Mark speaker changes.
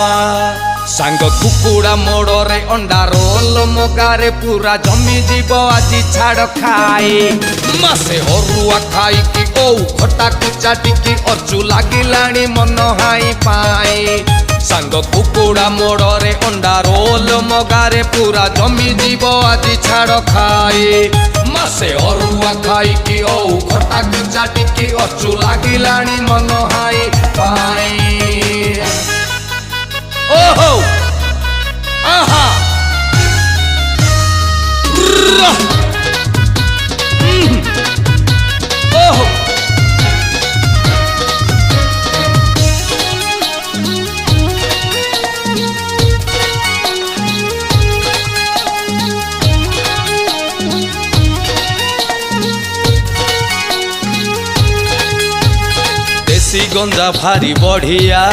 Speaker 1: सांग कुकुड़ा मोड़े अंडा रोल मगारे पूरा जमी जीव आज छाड़ खाए मासे हरुआ खाई कि ओ खटा कुचा टिकी अचु लागिलाणी मन हाई पाए सांग कुकुड़ा मोड़े अंडा रोल मगारे पूरा जमी जीव आज छाड़ खाए मासे हरुआ खाई कि ओ खटा कुचा टिकी अचु लागिलाणी मन हाई पाए। ओहो आहा ओहो देसी गंजा भारी बढ़िया